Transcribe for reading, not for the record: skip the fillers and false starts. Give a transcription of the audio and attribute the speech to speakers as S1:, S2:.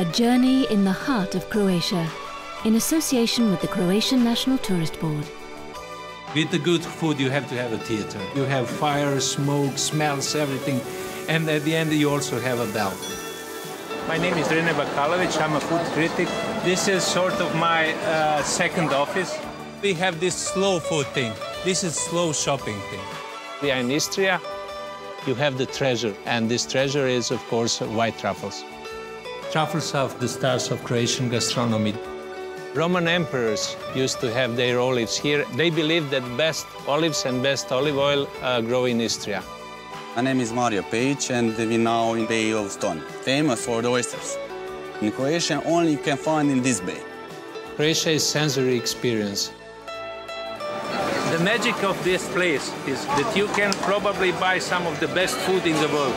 S1: A journey in the heart of Croatia, in association with the Croatian National Tourist Board.
S2: With the good food, you have to have a theater. You have fire, smoke, smells, everything. And at the end, you also have a bell.
S3: My name is Rene Bakalovic. I'm a food critic. This is sort of my second office. We have this slow food thing. This is slow shopping thing. We are in Istria. You have the treasure, and this treasure is, of course, white truffles. Truffles are the stars of Croatian gastronomy. Roman emperors used to have their olives here. They believed that best olives and best olive oil grow in Istria.
S4: My name is Mario Pejic, and we're now in Bay of Stone, famous for the oysters. In Croatia, only you can find in this bay.
S2: Croatia is sensory experience.
S3: The magic of this place is that you can probably buy some of the best food in the world.